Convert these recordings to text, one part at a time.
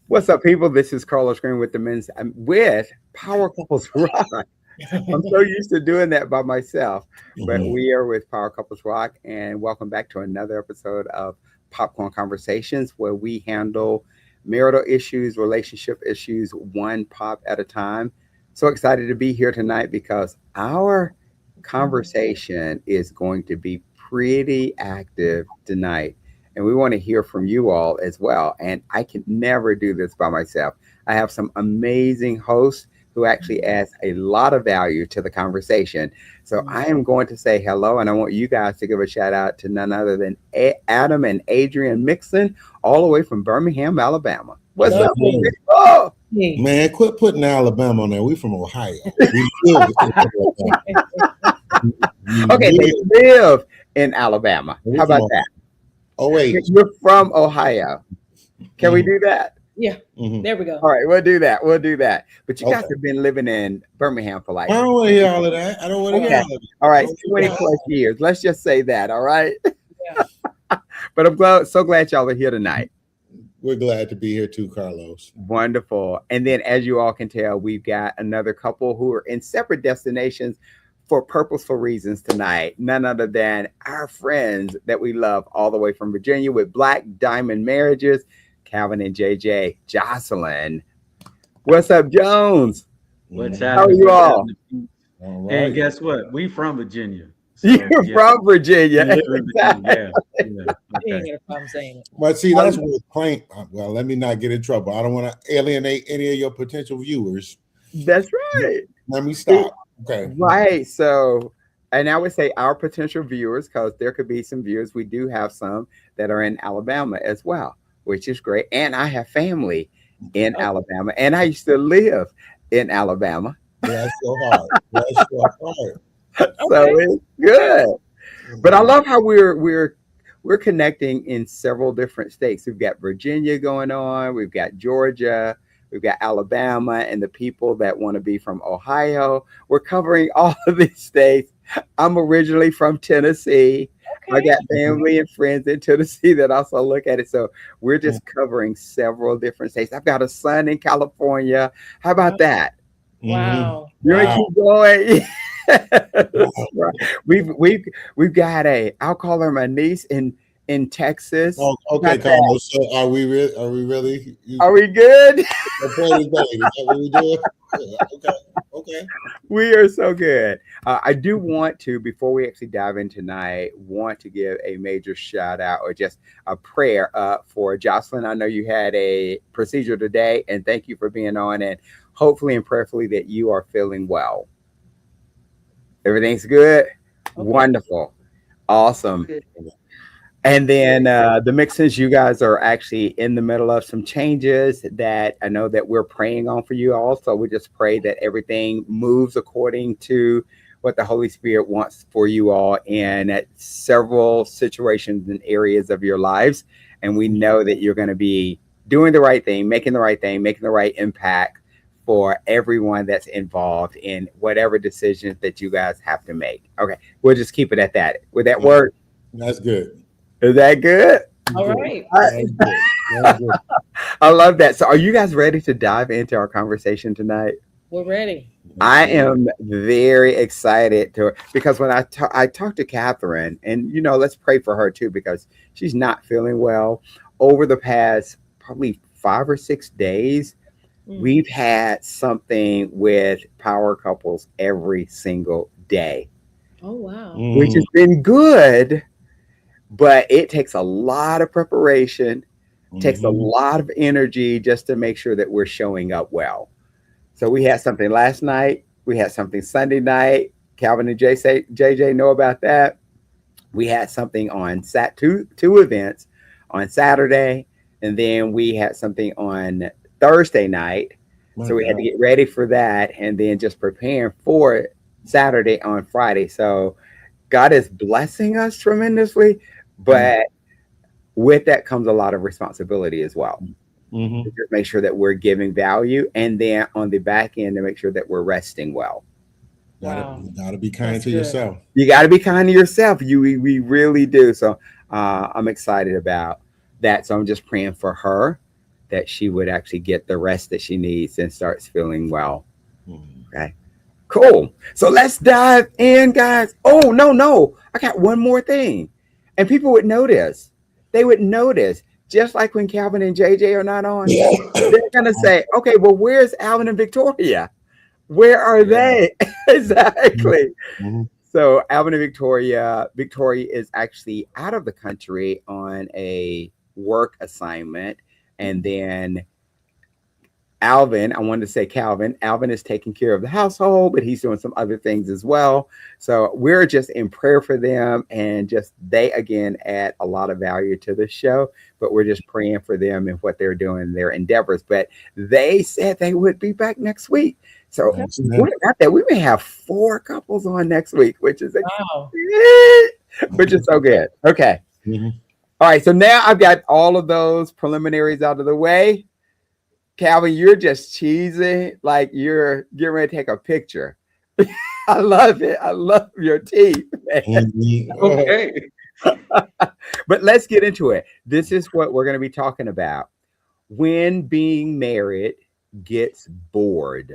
What's up, people? This is Carlos Green with the men's with Power Couples Rock. I'm so used to doing that by myself, but Mhm. we are with Power Couples Rock, and welcome back to another episode of Popcorn Conversations, where we handle marital issues, relationship issues, one pop at a time. So excited to be here tonight because our conversation is going to be pretty active tonight. And we want to hear from you all as well. And I can never do this by myself. I have some amazing hosts who actually adds a lot of value to the conversation. So I am going to say hello, and I want you guys to give a shout out to none other than Adam and Adrian Mixon, all the way from Birmingham, Alabama. What's Yes, up, sir. people? Man, quit putting Alabama on there. We from Ohio. We live in Alabama. Okay, We they live in Alabama. we How from about Ohio. that? Oh wait. You're from Ohio. Can we Mhm, do that? Yeah, mhm. there we go. All right, we'll do that. We'll do that. But you guys Okay. have been living in Birmingham for I like, don't want to hear all of that. I don't want to hear okay, all of it. all I right, don't want to 20 hear plus all years. Let's just say that. All right. Yeah. But I'm so glad y'all are here tonight. We're glad to be here too, Carlos. Wonderful. And then, as you all can tell, we've got another couple who are in separate destinations for purposeful reasons tonight. None other than our friends that we love all the way from Virginia with Black Diamond Marriages, Calvin and JJ. Jocelyn. What's up, Jones? What's Mhm. How are happening? you What's all? happening? All And right. guess what? We from Virginia. You're So yeah, from Virginia. we live in Exactly. Virginia. Yeah, yeah. He ain't Okay. got a problem saying it. But see, that's what claim. Well, let me not get in trouble. I don't want to alienate any of your potential viewers. That's right. Let me stop. Okay. Right. So, and I would say our potential viewers, because there could be some viewers, we do have some that are in Alabama as well, which is great. And I have family in Okay. Alabama, and I used to live in Alabama. Bless your heart. Bless your heart. So Okay. it's Okay. good. But I Mhm. love how we're connecting in several different states. We've got Virginia going on, we've got Georgia, we've got Alabama, and the people that want to be from Ohio. We're covering all of these states. I'm originally from Tennessee. I Okay. got family and friends in Tennessee that also look at it. So we're just covering several different states. I've got a son in California. How Wow. about that? Mhm. Wow. You want to Wow. keep going? Yes, Wow. right. We've got a, I'll call her my niece in Texas. Oh, Got okay, that. Carlos. So are we real? Are we really? Are we good? The point is made. Is that what we doing? Yeah, okay. Okay. We are so good. I do want to, before we actually dive in tonight, want to give a major shout out or just a prayer for Jocelyn. I know you had a procedure today, and thank you for being on. And hopefully and prayerfully that you are feeling well. Everything's good. Okay. Wonderful. Awesome. Good. And then the mixes, you guys are actually in the middle of some changes that I know that we're praying on for you all. So we just pray that everything moves according to what the Holy Spirit wants for you all in at several situations and areas of your lives. And we know that you're going to be doing the right thing, making the right thing, making the right impact for everyone that's involved in whatever decisions that you guys have to make. Okay, we'll just keep it at that. With that All right. word, That's good. is that good? All Good. right. All right. That's good. That's good. I love that. So, are you guys ready to dive into our conversation tonight? We're ready. Let's I do it. am very excited to because when I talked to Catherine, and let's pray for her too because she's not feeling well. Over the past probably 5 or 6 days, Mm. we've had something with power couples every single day, Oh, wow. which Mhm. has been good, but it takes a lot of preparation, takes a Mhm. lot of energy just to make sure that we're showing up well. So we had something last night. We had something Sunday night. Calvin and JJ know about that. We had something on two events on Saturday, and then we had something on Thursday night. My So we had God. to get ready for that, and then just preparing for Saturday on Friday. So God is blessing us tremendously, Mhm. but with that comes a lot of responsibility as well. To Mhm. just make sure that we're giving value, and then on the back end to make sure that we're resting well. Gotta Wow. gotta be kind That's to good. yourself. You got to be kind to yourself. We really do. So I'm excited about that. So I'm just praying for her that she would actually get the rest that she needs and starts feeling well. Okay. Cool. So let's dive in, guys. Oh, no, no. I got one more thing. And people would notice. They would notice, just like when Calvin and JJ are not on, they're going to say, okay, well, where's Alvin and Victoria? Where are they? Exactly. Mhm. So Alvin and Victoria is actually out of the country on a work assignment. And then Alvin, I wanted to say Calvin. Alvin is taking care of the household, but he's doing some other things as well. So we're just in prayer for them, and just they again add a lot of value to the show. But we're just praying for them and what they're doing, their endeavors. But they said they would be back next week. So what about that? We may have 4 couples on next week, which is Wow. which is so good. Okay. Mhm. All right. So now I've got all of those preliminaries out of the way. Calvin, you're just cheesing like you're getting ready to take a picture. I love it. I love your teeth, man. Mhm. Okay. But let's get into it. This is what we're going to be talking about. When being married gets boring,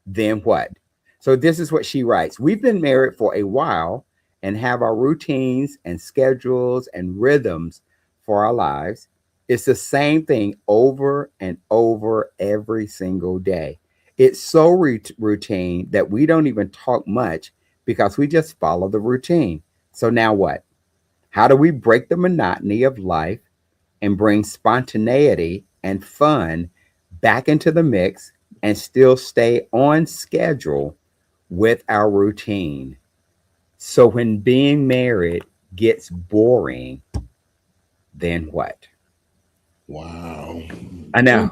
then what? So this is what she writes. We've been married for a while and have our routines and schedules and rhythms for our lives. It's the same thing over and over every single day. It's so routine that we don't even talk much because we just follow the routine. So now what? How do we break the monotony of life and bring spontaneity and fun back into the mix and still stay on schedule with our routine? So when being married gets boring, then what? Wow. I know.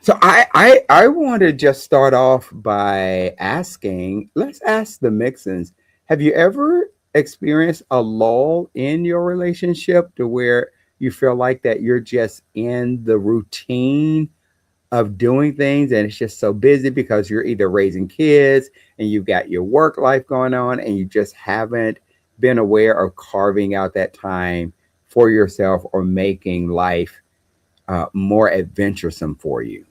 So I want to just start off by asking, let's ask the Mixons, have you ever experienced a lull in your relationship to where you feel like that you're just in the routine of doing things and it's just so busy because you're either raising kids and you've got your work life going on and you just haven't been aware of carving out that time for yourself or making life more adventuresome for you?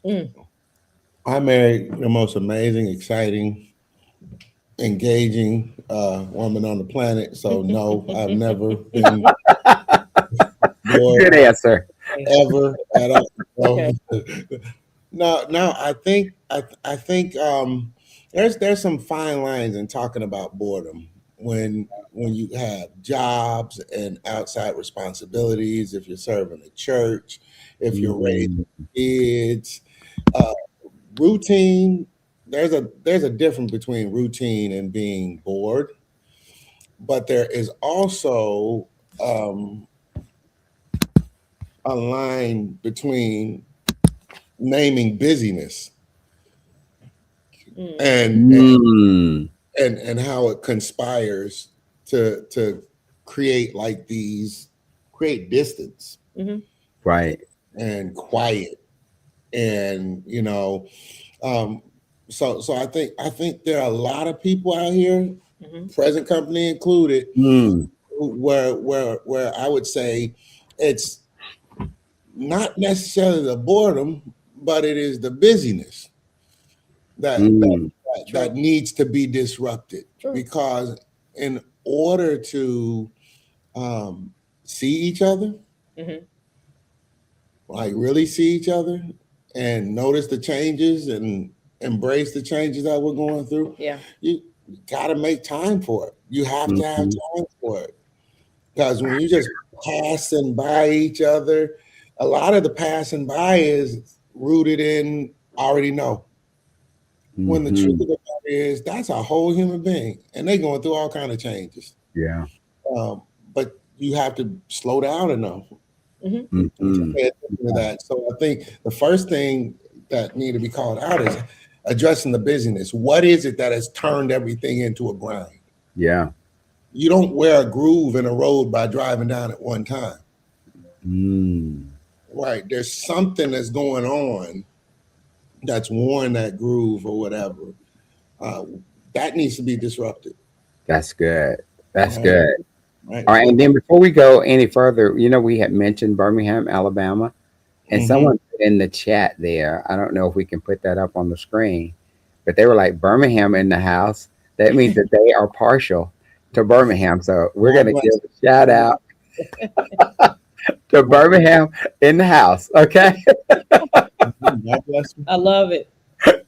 Mm. I married the most amazing, exciting, engaging woman on the planet. So no, I've never been bored Good answer. ever at all. Okay. No. I think there's some fine lines in talking about boredom when you have jobs and outside responsibilities. If you're serving a church, if you're raising kids, uh, routine. There's a difference between routine and being bored, but there is also um, a line between naming busyness Mm. and Mm, and how it conspires to create like these create distance Mhm. right. and quiet and um so I think there are a lot of people out here, Mhm. present company included, Mm, where I would say it's not necessarily the boredom, but it is the busyness that that mm, that needs to be disrupted, True. because in order to um, see each other, Mhm. like really see each other and notice the changes and embrace the changes that we're going through, Yeah. you got to make time for it. You have to have mhm. time for it, because when you just passing by each other, a lot of the passing by is rooted in already know. When the truth Mhm. of the matter is, that's a whole human being, and they going through all kind of changes. Yeah. But you have to slow down enough Mhm. to Mhm. pay attention to that. So I think the first thing that need to be called out is addressing the busyness. What is it that has turned everything into a grind? Yeah. You don't wear a groove in a road by driving down at one time, Mm. right? There's something that's going on that's worn that groove or whatever. Uh, that needs to be disrupted. That's good. That's Right? good. Right. All right, and then before we go any further, we had mentioned Birmingham, Alabama, and Mm-hmm. someone put in the chat there. I don't know if we can put that up on the screen, but they were like Birmingham in the house. That means that they are partial to Birmingham. So we're God gonna give bless. a shout out to Birmingham in the house. Okay. God bless you. I love it.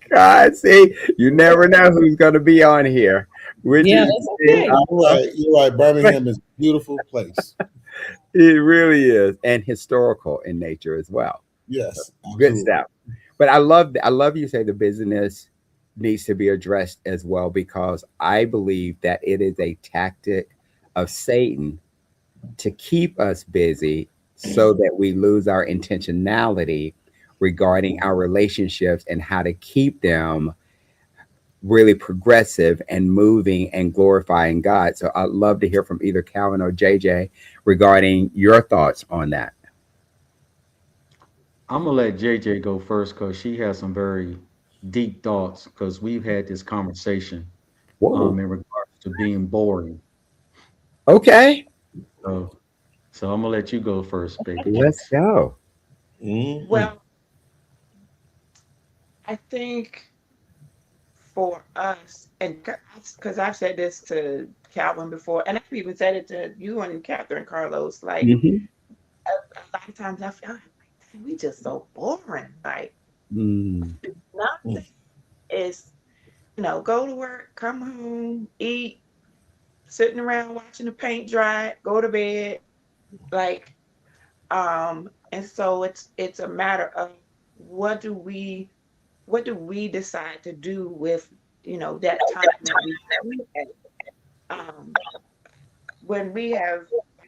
God, see, you never know who's gonna be on here. Which Yeah, is that's okay. You're right. You're right. Birmingham is a beautiful place. it really is, and historical in nature as well. Yes, Good absolutely. stuff. But I love you say the business needs to be addressed as well because I believe that it is a tactic of Satan to keep us busy so that we lose our intentionality regarding our relationships and how to keep them really progressive and moving and glorifying God. So I'd love to hear from either Calvin or JJ regarding your thoughts on that. I'm gonna let JJ go first because she has some very deep thoughts because we've had this conversation Whoa. in regards to being boring. Okay, So so I'm gonna let you go first, baby let's cakes. go. Mm-hmm. Well, I think for us, and because I've said this to Calvin before, and I've even said it to you and Catherine Carlos, like Hmm. a lot of times I feel like, "Dang, we just so boring. Like Mm. nothing is, go to work, come home, eat, sitting around watching the paint dry, go to bed. Like, and so it's a matter of what do we what do we decide to do with that time that we have? um when we have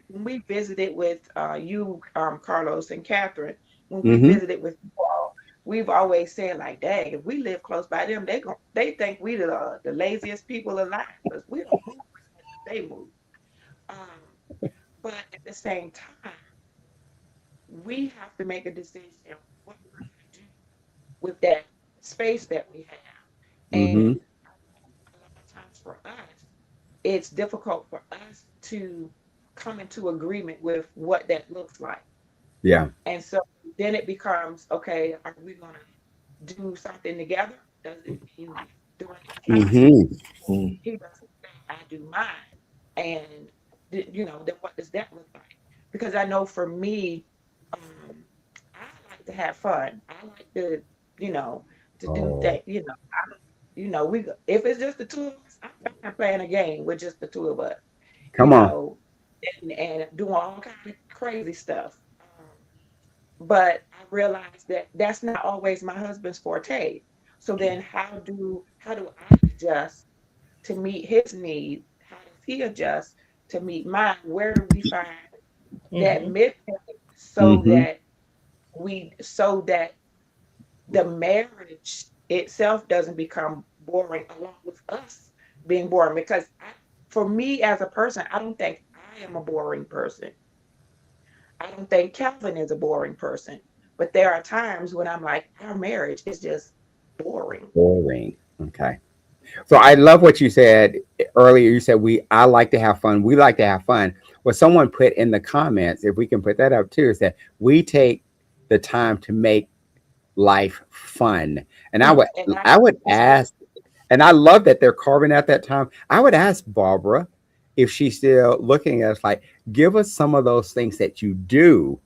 when we visited with you, Carlos and Catherine, when we Hmm. visited with you all, we've always said like, dang, if we live close by them, they think we the laziest people alive because we don't move as much as they move. um but at the same time, we have to make a decision what we're going to do with that space that we have. Hmm. And a lot of times for us, it's difficult for us to come into agreement with what that looks like. Yeah. And so then it becomes, okay, are we going to do something together? Does it mean like during this time Hmm. he doesn't say I do mine? And then what does that look like? Because I know for me, um, I like to have fun. I like you know, to do Oh, that. We if it's just the two of us, I'm not playing a game with just the two of us. You come on. know, and doing all kind of crazy stuff. But I realized that that's not always my husband's forte. So then, how do I adjust to meet his needs? How does he adjust to meet mine? Where do we find that Hmm. midpoint so Hmm. that so that the marriage itself doesn't become boring along with us being boring? Because for me as a person, I don't think I am a boring person. I don't think Calvin is a boring person. But there are times when I'm like, our marriage is just boring. Boring. Okay. So I love what you said earlier. You said I like to have fun. We like to have fun. What someone put in the comments, if we can put that up too, is that we take the time to make life fun. And I would And I I would so ask, and I love that they're carving out that time. I would ask Barbara if she's still looking at us like, give us some of those things that you do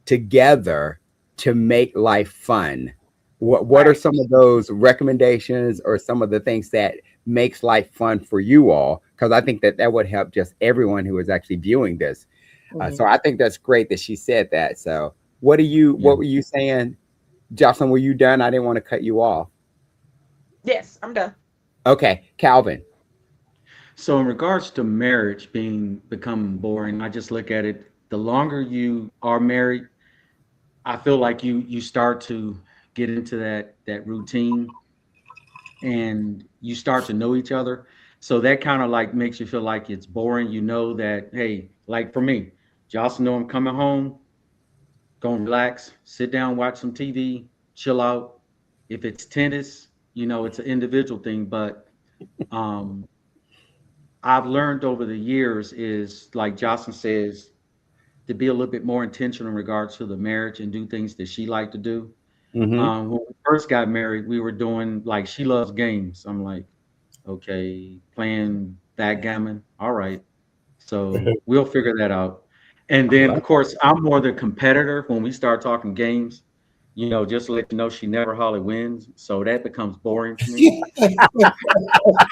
together to make life fun. What are right. some of those recommendations or some of the things that makes life fun for you all? Because I think that would help just everyone who is actually viewing this. So Hmm. I think that's great that she said that. So what do you Yeah. what were you saying, Jocelyn? Were you done? I didn't want to cut you off. Yes, I'm done. Okay, Calvin. So in regards to marriage being becoming boring, I just look at it. The longer you are married, I feel like you start to get into that routine and you start to know each other. So that kind of like makes you feel like it's boring. You know that, hey, like for me, Jocelyn know I'm coming home, gonna relax, sit down, watch some TV, chill out. If it's tennis, it's an individual thing, but um I've learned over the years is, like Jocelyn says, to be a little bit more intentional in regards to the marriage and do things that she liked to do. Mm-hmm. When we first got married, we were doing, like, she loves games. I'm like, okay, playing backgammon. All right. So we'll figure that out. And then, of course, I'm more the competitor when we start talking games. Just to let you know, she never hardly wins. So that becomes boring to me because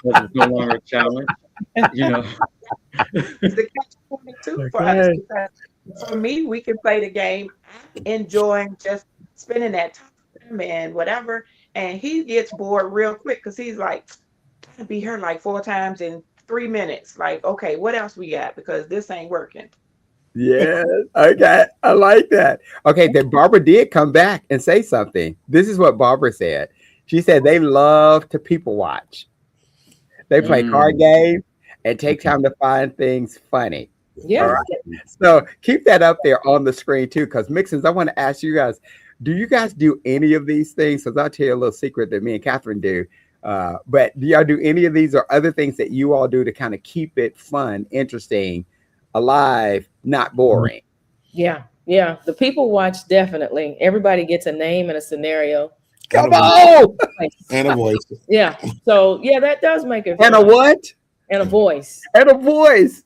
it's no longer a challenge. You know, It's the catch-22 for us Okay. because for me, we can play the game, enjoying just spending that time and whatever. And he gets bored real quick because he's like, "Gotta be here like 4 times in 3 minutes." Like, okay, what else we got? Because this ain't working. Yes. Okay. I like that. Okay. Then Barbara did come back and say something. This is what Barbara said. She said they love to people watch. They play card Mm, games and take time to find things funny. All Yeah. right. So keep that up there on the screen too. Because Mixins, I want to ask you guys, do you guys do any of these things? Because I'll tell you a little secret that me and Catherine do. But do y'all do any of these or other things that you all do to kind of keep it fun, interesting, alive, not boring? Yeah. Yeah. The people watch definitely. Everybody gets a name and a scenario. Come on. And a voice. Yeah. So yeah, that does make it And a fun. what? And a voice. And a voice.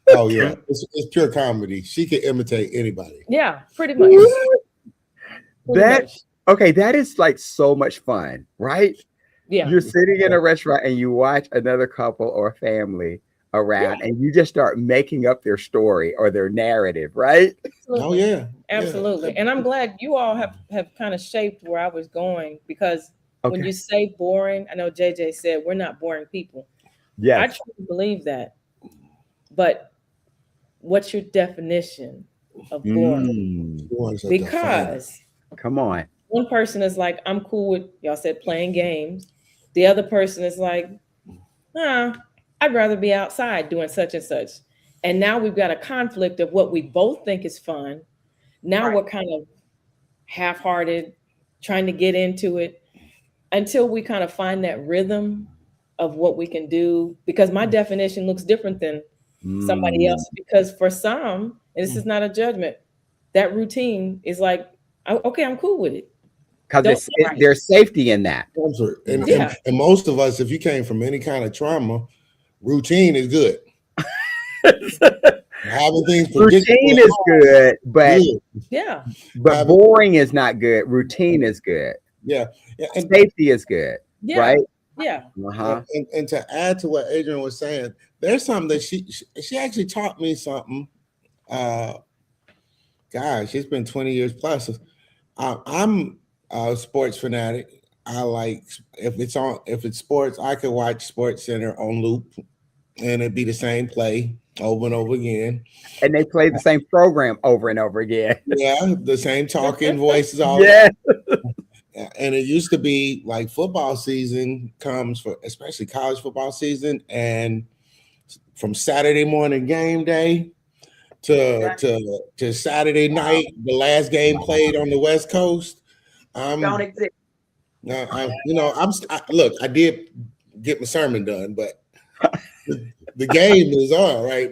Oh yeah, it's pure comedy. She can imitate anybody. Yeah, pretty much. Pretty That much. okay, that is like so much fun, right? Yeah. You're sitting in a restaurant and you watch another couple or family around and you just start making up their story or their narrative, right? Oh Absolutely. yeah, Absolutely. And I'm glad you all have kind of shaped where I was going because when Okay. you say boring, I know JJ said we're not boring people. I Yes. truly believe that. But what's your definition of boring? Mm, You want to define it. Because come on. one person is like, I'm cool with y'all said playing games. The other person is like, I'd rather be outside doing such and such. And now we've got a conflict of what we both think is fun. Now Right. we're kind of half-hearted, trying to get into it until we kind of find that rhythm of what we can do. Because my definition looks different than somebody else. Because for some, and this is not a judgment, that routine is like, okay, I'm cool with it. Because Right. there's safety in that. And, Yeah. and most of us, if you came from any kind of trauma, routine is good. Having things Routine is good, but good. Yeah. but boring is not good. Routine is good. Yeah. And, Safety is good, Yeah. right? Yeah. Uh-huh. and to add to what Adrian was saying, there's something that she actually taught me something. Gosh, it's been 20 years plus. I'm a sports fanatic. I like if it's sports, I could watch Sports Center on loop and it'd be the same play over and over again. And they play the same program over and over again. Yeah, the same talking voices all Yeah. and it used to be like football season comes for especially college football season, and from Saturday morning game day to Saturday night, the last game played on the West Coast. Don't exist. Look, I did get my sermon done, but the game is on, right?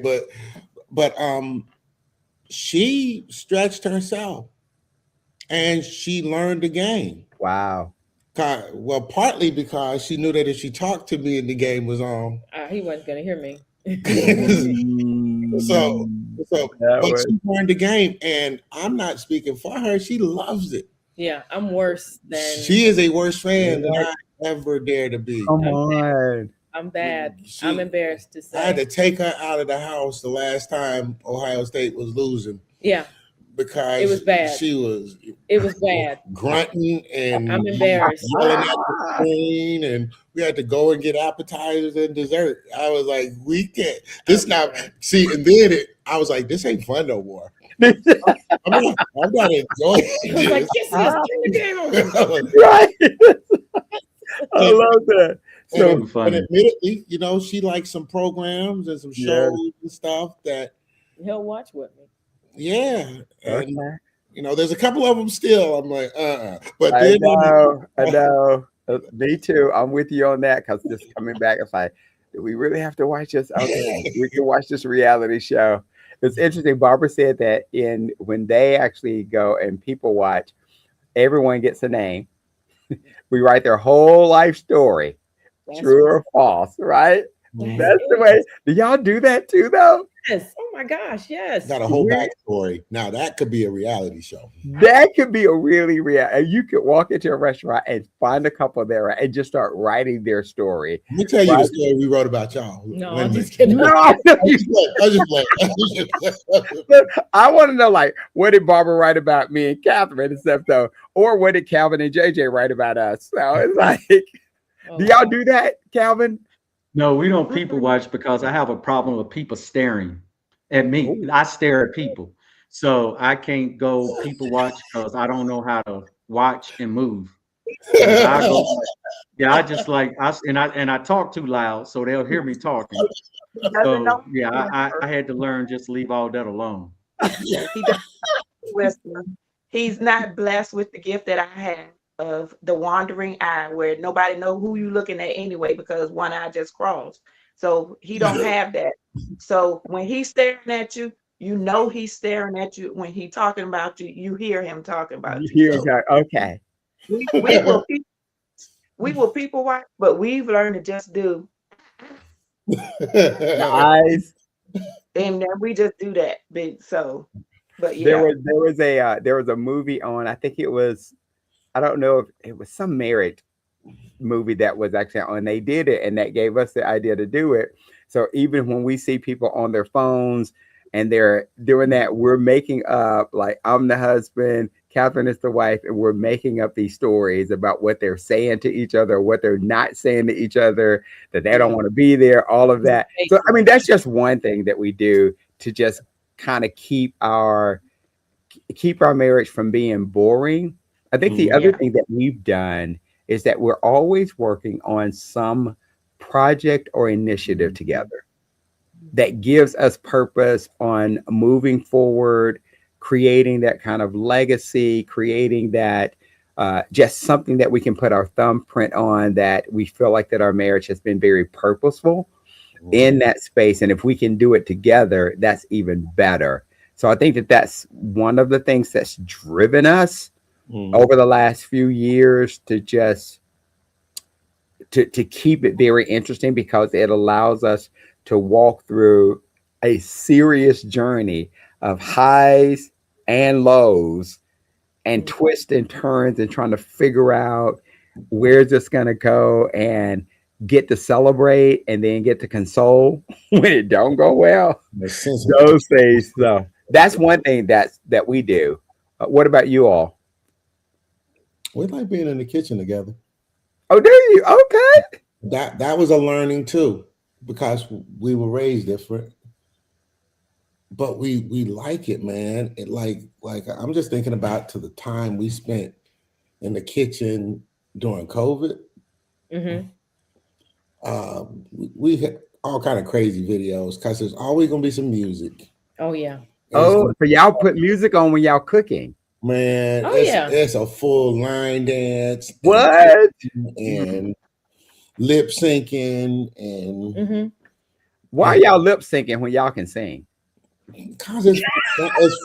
But she stretched herself and she learned the game. Wow. Well, partly because she knew that if she talked to me and the game was on, He wasn't gonna hear me. so but she learned the game, and I'm not speaking for her. She loves it. Yeah, I'm worse than She is a worse fan than I ever dare to be. Come on. I'm bad. I'm embarrassed to I had to say. take her out of the house the last time Ohio State was losing Yeah, because it was bad. She was It was bad. grunting and I'm embarrassed. yelling at the screen, and we had to go and get appetizers and dessert. I was like, we can't. This now see, and then I was like, this ain't fun no more. I'm not enjoying It was like, this. yes, turn the game on. Right. I love that. So and admittedly, she likes some programs and some shows and stuff that He'll watch with me. yeah. And okay. there's a couple of them still. I'm like, But I then know. Me too. I'm with you on that because just coming back, it's like Do we really have to watch this? Okay, we can watch this reality show. It's interesting. Barbara said that when they actually go and people watch, everyone gets a name. We write their whole life story, That's true or false, right? That's the way. Do y'all do that too, though? Yes. Oh my gosh. Yes. Got a whole backstory. Now that could be a reality show. That could be a really real. And you could walk into a restaurant and find a couple there and just start writing their story. Let me tell you the story we wrote about y'all. No, Wait a I'm minute. just kidding. No, I was just playing. Look, I want to know, like, what did Barbara write about me and Catherine and stuff, though? Or what did Calvin and JJ write about us? So it's like, Oh, do y'all do that, Calvin? No, we don't people watch because I have a problem with people staring at me. I stare at people. So I can't go people watch because I don't know how to watch and move. I just like I talk too loud so they'll hear me talking. So yeah, I had to learn just leave all that alone. He's not blessed with the gift that I have of the wandering eye, where nobody know who you looking at anyway because one eye just crossed. So he don't have that. So when he's staring at you, you know he's staring at you. When he's talking about you, you hear him talking about you. Okay. We will people watch, but we've learned to just do. Nice. And then we just do that. But yeah. There was a movie on, I think it was, I don't know if it was some marriage movie that was actually on. They did it, and that gave us the idea to do it. So even when we see people on their phones and they're doing that, we're making up, like, I'm the husband, Catherine is the wife, and we're making up these stories about what they're saying to each other, what they're not saying to each other, that they don't want to be there, all of that. So I mean, that's just one thing that we do to just kind of keep our marriage from being boring. I think the other thing that we've done is that we're always working on some project or initiative together that gives us purpose on moving forward, creating that kind of legacy, creating that just something that we can put our thumbprint on, that we feel like that our marriage has been very purposeful in that space. And if we can do it together, that's even better. So I think that that's one of the things that's driven us over the last few years to just to keep it very interesting, because it allows us to walk through a serious journey of highs and lows and twists and turns and trying to figure out where's this going to go, and get to celebrate and then get to console when it don't go well. Those things. So that's one thing that we do. What about you all? We like being in the kitchen together. Oh, do you? Okay. That was a learning too, because we were raised different. But we like it, man. It like I'm just thinking about to the time we spent in the kitchen during COVID. We had all kind of crazy videos because there's always gonna be some music. Oh yeah. So y'all put music on when y'all cooking? Man, it's a full line dance. What? And lip syncing and why y'all lip syncing when y'all can sing? Because it's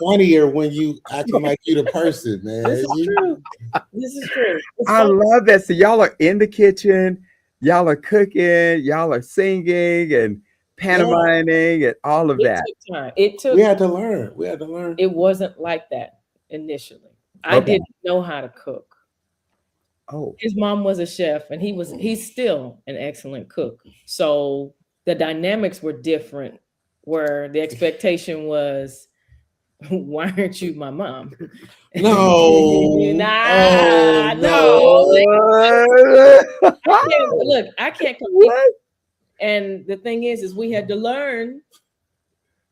funnier when you acting like you the person, man. This is true. I love that. So y'all are in the kitchen, y'all are cooking, y'all are singing and pantomiming and all of that. Took time. It took. We had to learn. It wasn't like that initially. I didn't know how to cook. Oh, his mom was a chef, and he's still an excellent cook. So the dynamics were different, where the expectation was, why aren't you my mom? No. No. I can't cook. What? And the thing is we had to learn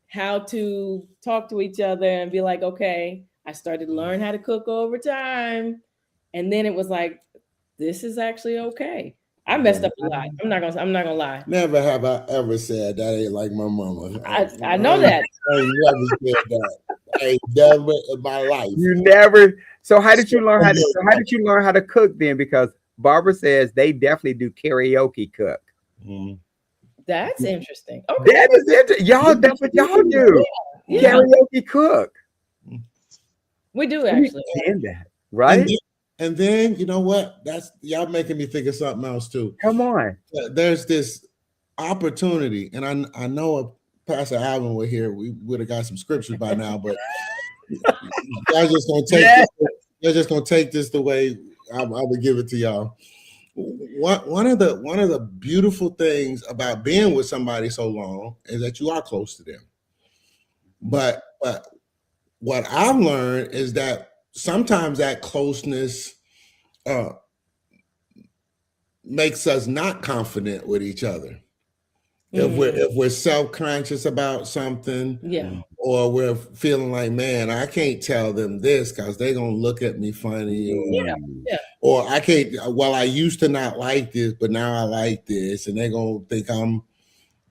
how to talk to each other and be like, okay, I started to learn how to cook over time. And then it was like, this is actually okay. I messed up a lot. I'm not gonna lie. Never have I ever said that ain't like my mama. I know that. I ain't never said that. I ain't never in my life. You never. So how did you learn how to cook then? Because Barbara says they definitely do karaoke cook. That's interesting. Okay. That is it. Y'all, that's what y'all do. Yeah, Karaoke cook. we do We actually. understand that, And right? then, and then you know what? That's y'all making me think of something else too. Come on. There's this opportunity, and I know if Pastor Alvin were here, we would have got some scriptures by now, but y'all just gonna take Yes. this, you're just gonna take this the way I would give it to y'all. One of the beautiful things about being with somebody so long is that you are close to them. But what I've learned is that sometimes that closeness uh, makes us not confident with each other. If we're self-conscious about something, Yeah. or we're feeling like, man, I can't tell them this because they're gonna look at me funny, or I can't. Well, I used to not like this, but now I like this, and they're gonna think I'm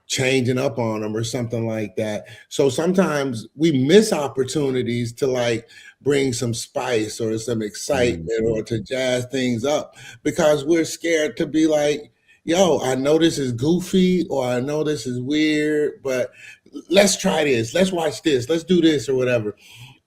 changing up on them or something like that. So sometimes we miss opportunities to like bring some spice or some excitement or to jazz things up because we're scared to be like, yo, I know this is goofy or I know this is weird, but let's try this. Let's watch this. Let's do this or whatever.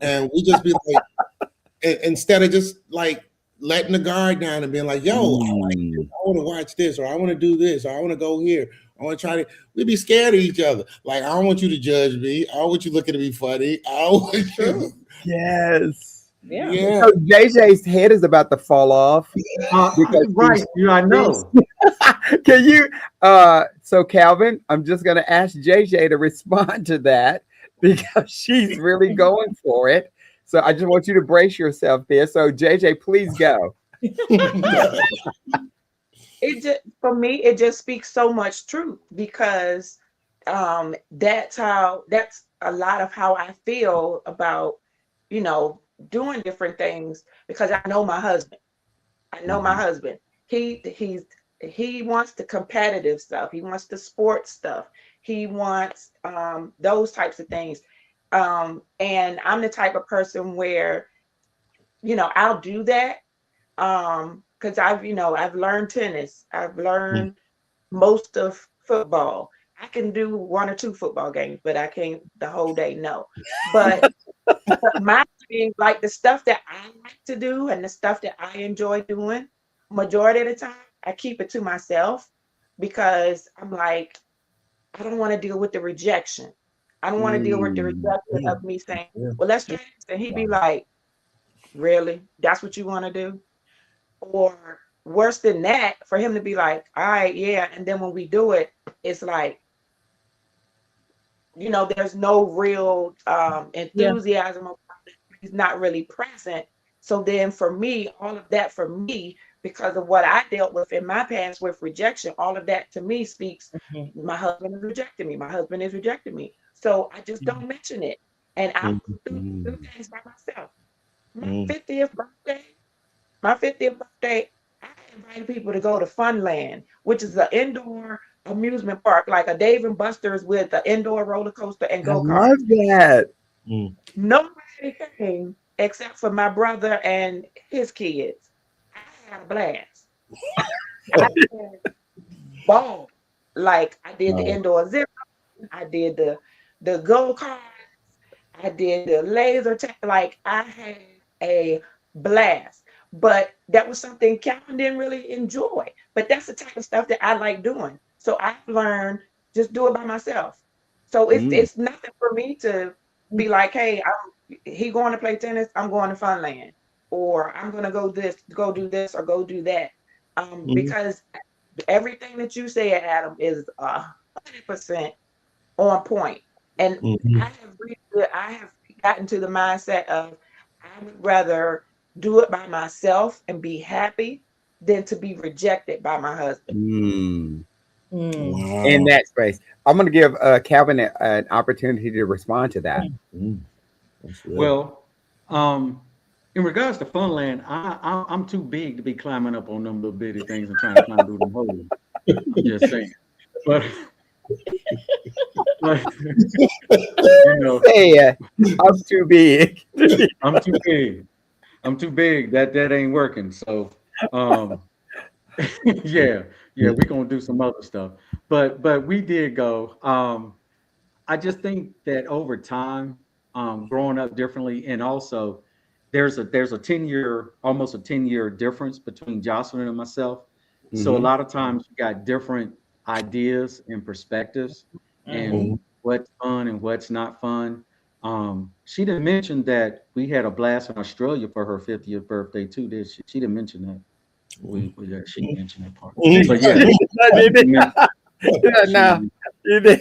And we just be like, instead of just like letting the guard down and being like, yo, I want to watch this, or I want to do this, or I want to go here. I want to try to. We'd be scared of each other. Like, I don't want you to judge me. I don't want you looking at me funny. I don't want you. Yes. Yeah. So JJ's head is about to fall off. Right. I know. Can you so Calvin, I'm just gonna ask JJ to respond to that because she's really going for it. So I just want you to brace yourself there. So JJ, please go. It just, for me, it just speaks so much truth because that's a lot of how I feel about, doing different things because I know my husband. I know my husband. He wants the competitive stuff. He wants the sports stuff. He wants those types of things. And I'm the type of person where, I'll do that. Because I've learned tennis. I've learned most of football. I can do one or two football games, but I can't the whole day, no. But my thing, like the stuff that I like to do and the stuff that I enjoy doing, majority of the time, I keep it to myself because I'm like, I don't want to deal with the rejection. I don't want to deal with the rejection of me saying, well, let's try this. And he'd be like, really? That's what you want to do? Or worse than that, for him to be like, all right, yeah. And then when we do it, it's like, there's no real enthusiasm. He's not really present. So then for me, all of that for me, because of what I dealt with in my past with rejection, all of that to me speaks, my husband is rejecting me. My husband is rejecting me. So I just don't mention it. And I do things by myself. My 50th birthday, I invited people to go to Funland, which is an indoor amusement park, like a Dave and Buster's with an indoor roller coaster and I go-kart. love that. Nobody came except for my brother and his kids. I had a blast. I had ball. Like I did the indoor zip, I did the go-karts, I did the laser tag. Like I had a blast. But that was something Calvin didn't really enjoy. But that's the type of stuff that I like doing. So I've learned just do it by myself. So it's nothing for me to be like, hey, he going to play tennis, I'm going to Funland, or I'm going to go do this, or go do that. Because everything that you say, Adam, is 100% on point. And I have gotten to the mindset of I would rather do it by myself and be happy than to be rejected by my husband. In that space, I'm going to give Calvin an opportunity to respond to that. Well, in regards to Funland, I'm too big to be climbing up on them little bitty things and trying to climb through them holes. I'm just saying. But Hey, I'm too big. I'm too big. I'm too big. That ain't working. So yeah, we're gonna do some other stuff. but we did go. I just think that over time, growing up differently, and also there's a 10-year, almost a 10-year difference between Jocelyn and myself. So a Mm-hmm. lot of times you got different ideas and perspectives, and what's fun and what's not fun. She didn't mention that we had a blast in Australia for her 50th birthday too, did she? She didn't mention that. She mentioned that part, but yeah, she mentioned, Yeah, no, she, you did.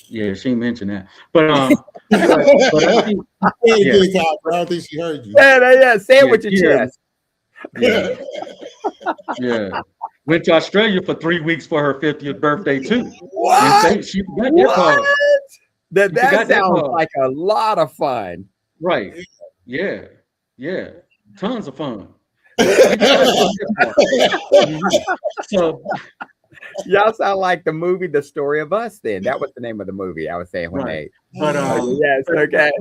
yeah, she mentioned that. But I think, yeah, I but don't think she heard you. Yeah, say it yeah, with your chest. yeah, yeah. Went to Australia for 3 weeks for her 50th birthday too. And What? say she forgot that What? part. That She that forgot that sounds part. like a lot of fun. Right. Yeah. Yeah. Tons of fun. She forgot about that part. Mhm. So Y'all sound like the movie The Story of Us then. That was the name of the movie I was saying when right. they But yes, okay.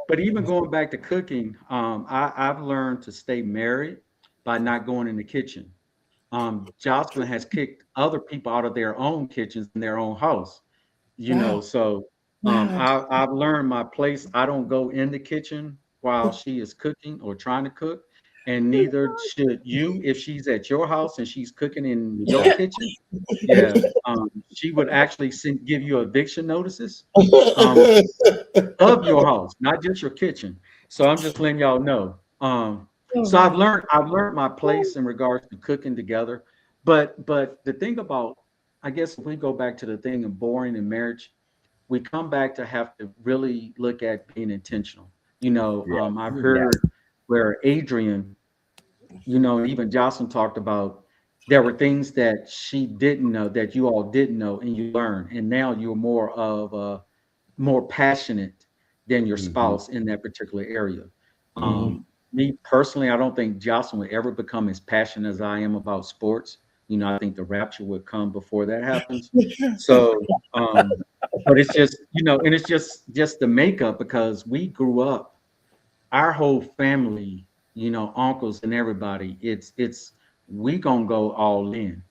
but even going back to cooking, I've learned to stay married by not going in the kitchen. Jocelyn has kicked other people out of their own kitchens in their own house. Wow. So Wow. I've learned my place. I don't go in the kitchen while she is cooking or trying to cook, and neither should you if she's at your house and she's cooking in your kitchen. Yeah, she would actually give you eviction notices um, of your house, not just your kitchen. So I'm just letting y'all know. Oh So my. I've learned my place in regards to cooking together. But the thing about, I guess if we go back to the thing of boring in marriage, we come back to have to really look at being intentional. Yeah. I've Yeah. heard where Adrian, and even Jocelyn talked about there were things that she didn't know that you all didn't know and you learned, and now you're more passionate than your Hmm. spouse in that particular area. Hmm. Me personally, I don't think Jocelyn would ever become as passionate as I am about sports. I think the rapture would come before that happens. So, but it's just, and it's just the makeup because we grew up, our whole family, uncles and everybody, it's we gonna go all in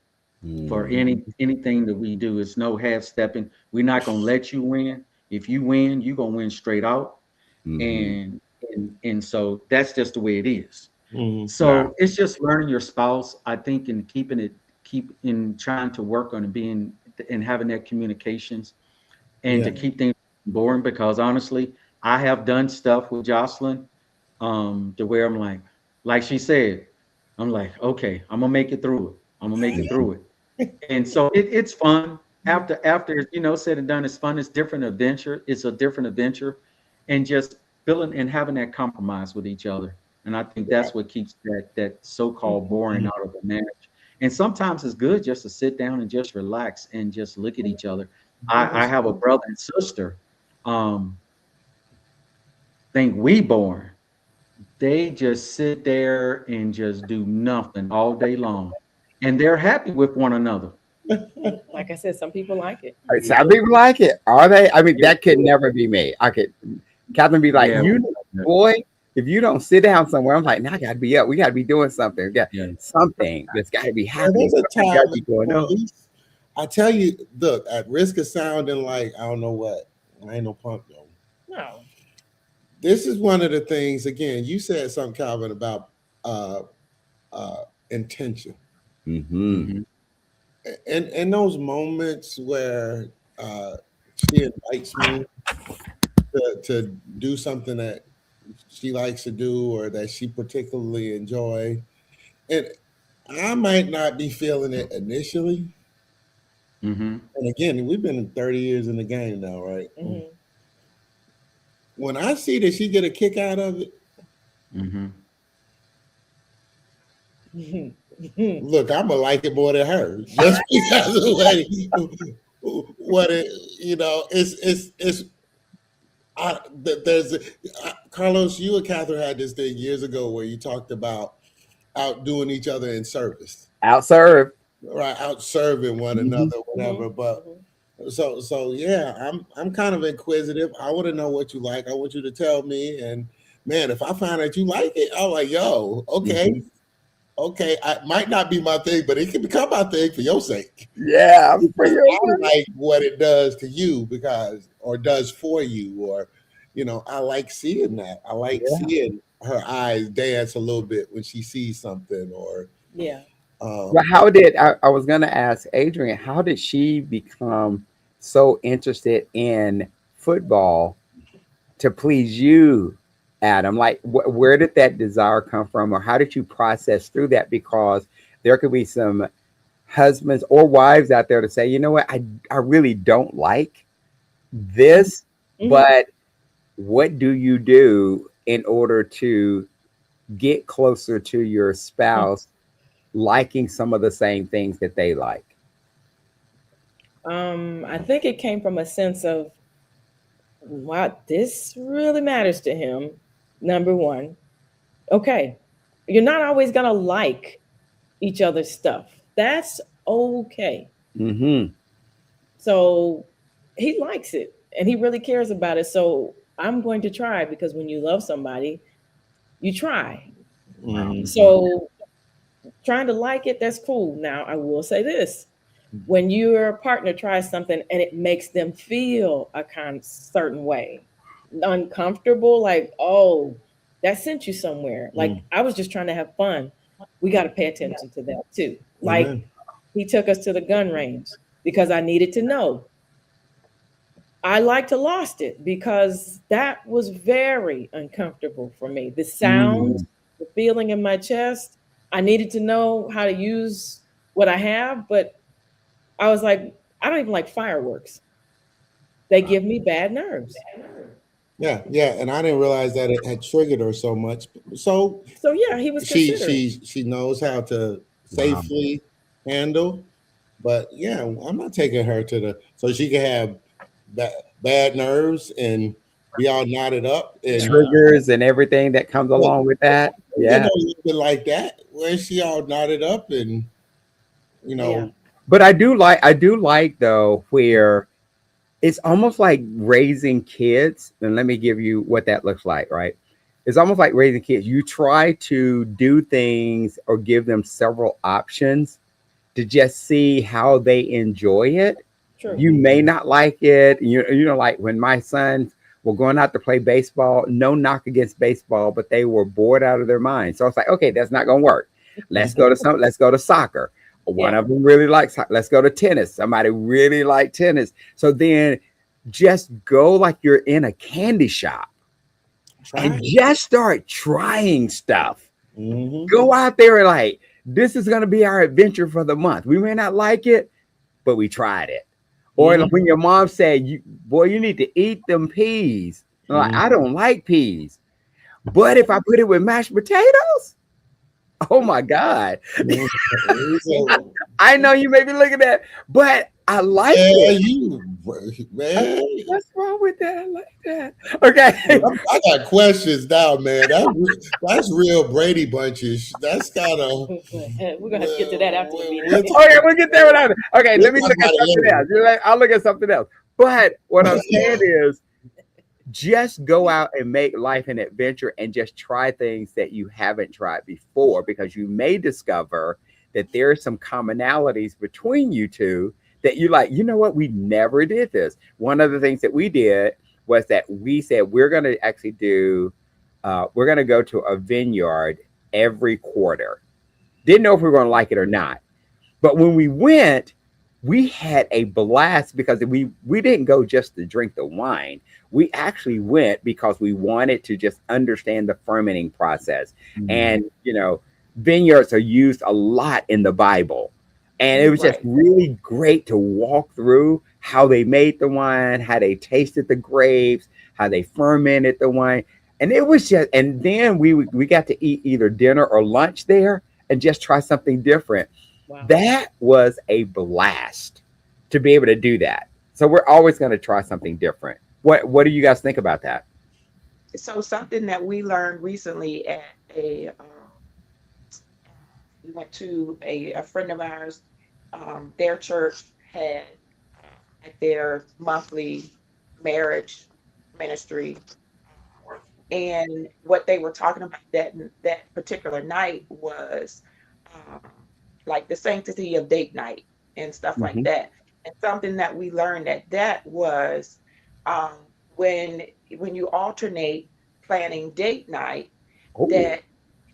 for anything that we do. It's no half stepping. We're not gonna let you win. If you win, you're gonna win straight out. Hmm. And so that's just the way it is. Wow. So it's just learning your spouse, I think, and keep in trying to work on it being and having that communications and to Yeah. keep things boring because honestly, I have done stuff with Jocelyn to where I'm like she said, I'm like, okay, I'm gonna make it through it. I'm gonna make it through it. And so it's fun after said and done. It's fun. It's different adventure. It's a different adventure, and just feeling and having that compromise with each other. And I think that's what keeps that so-called boring out of the marriage. And sometimes it's good just to sit down and just relax and just look at each other. I have a brother and sister. Um, think we born. They just sit there and just do nothing all day long, and they're happy with one another. Like I said, some people like it. Some people like it. Are they? I mean, Yeah, that could never be me. I could Catherine be like, yeah, boy, if you don't sit down somewhere, I'm like, now I gotta be up. We gotta be doing something. We got yeah. something that's gotta be Well, happening. there's a Something time gotta and be going a on. place. I tell you, look, at risk of sounding like I don't know what, I ain't no punk though. No. This is one of the things. Again, you said something, Calvin, about uh, intention, Mm-hmm. Mhm. and those moments where uh, she invites me to do something that she likes to do or that she particularly enjoy, and I might not be feeling it initially. Mhm. And again, we've been 30 years in the game now, right? Mhm. When I see that she get a kick out of it, Mhm. look, I'm gonna like it more than her, just because of what it, it's. There's Carlos, you and Catherine had this thing years ago where you talked about outdoing each other in service, Outserved. right? Out serving one Mm-hmm. another, whatever. Mhm. But Mhm. so yeah, I'm kind of inquisitive. I want to know what you like. I want you to tell me. And man, if I find that you like it, I'm like, yo, okay. Mm-hmm. okay, I might not be my thing, but it can become my thing for your sake. Yeah, for Because your I like what it does to you because, or does for you, or, I like seeing that. I like yeah. seeing her eyes dance a little bit when she sees something, or, Yeah. Well, um, how did I was going to ask Adrian, how did she become so interested in football to please you, Adam? Like, where did that desire come from, or how did you process through that? Because there could be some husbands or wives out there to say, you know what, I really don't like this, Hmm. but what do you do in order to get closer to your spouse liking some of the same things that they like? I think it came from a sense of, wow, this really matters to him. Number one, okay, you're not always gonna like each other's stuff. That's okay. Mm-hmm. So he likes it and he really cares about it. So I'm going to try, because when you love somebody, you try. mhm, So trying to like it, that's cool. Now, I will say this: when your partner tries something and it makes them feel a kind certain way, uncomfortable, like, oh, that sent you somewhere. Like, mm, I was just trying to have fun. We got to pay attention to that too. Like, amen. he took us to the gun range because I needed to know. I like to lost it because that was very uncomfortable for me. The sound, Mm. the feeling in my chest. I needed to know how to use what I have, but I was like, I don't even like fireworks. They give me bad nerves. Yeah, yeah, and I didn't realize that it had triggered her so much. So So yeah, he was she considerate. she she knows how to Wow. safely handle. But yeah, I'm not taking her to the so she can have bad nerves and be all knotted up and Triggers and everything that comes but along with that. you Yeah. know living like that where she all knotted up and you Yeah. know But I do like though where it's almost like raising kids. And let me give you what that looks like, right? It's almost like raising kids. You try to do things or give them several options to just see how they enjoy it. True. You may not like it. Like when my sons were going out to play baseball, no knock against baseball, but they were bored out of their minds. So it's like, okay, that's not going to work. Let's go to soccer. One Yeah. of them really likes soccer. Let's go to tennis. Somebody really like tennis. So then just go like you're in a candy shop and try it. just start trying stuff. Hmm. Go out there and like, this is going to be our adventure for the month. We may not like it, but we tried it. Or like Hmm. when your mom said, boy, you need to eat them peas." I'm like, I don't like peas, but if I put it with mashed potatoes, oh my god, So I know you may be looking at, but I like yeah, it. you man. What's wrong with that? I like that. Okay. I got questions now, man. That's real Brady bunches. That's kind of We're gonna have to get to that after the meeting. Okay, we'll get there without it. Okay, we'll let me talk look at about it something later. else. I'll look at something else. But what I'm saying is, just go out and make life an adventure and just try things that you haven't tried before, because you may discover that there are some commonalities between you two that you like, you know what, we never did this. One of the things that we did was that we said we're going to actually do we're going to go to a vineyard every quarter. Didn't know if we were going to like it or not, but when we went, we had a blast because we didn't go just to drink the wine. We actually went because we wanted to just understand the fermenting process. And vineyards are used a lot in the Bible. And it was just Right. really great to walk through how they made the wine, how they tasted the grapes, how they fermented the wine. And it was just, and then we got to eat either dinner or lunch there and just try something different. Wow. That was a blast to be able to do that. So we're always going to try something different. What do you guys think about that? So something that we learned recently at we went to a friend of ours, their church had at their monthly marriage ministry, and what they were talking about that particular night was um, like the sanctity of date night and stuff like Hmm. that. And something that we learned that was um, when when you alternate planning date night, Oh, that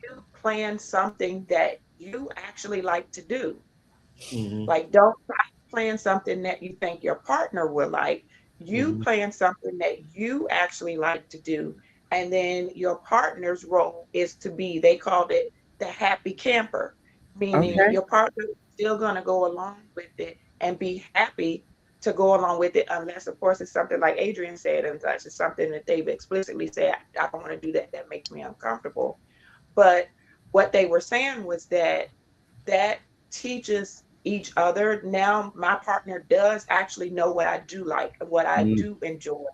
you plan something that you actually like to do. Mm-hmm. Like, don't try to plan something that you think your partner will like. You Mm-hmm. plan something that you actually like to do. And then your partner's role is to be, they called it the happy camper, meaning okay. your partner is still going to go along with it and be happy to go along with it, unless, of course, it's something like Adrian said, and such is something that they've explicitly said, I don't want to do that. That makes me uncomfortable. But what they were saying was that teaches each other. Now my partner does actually know what I do like and what I Mm, do enjoy.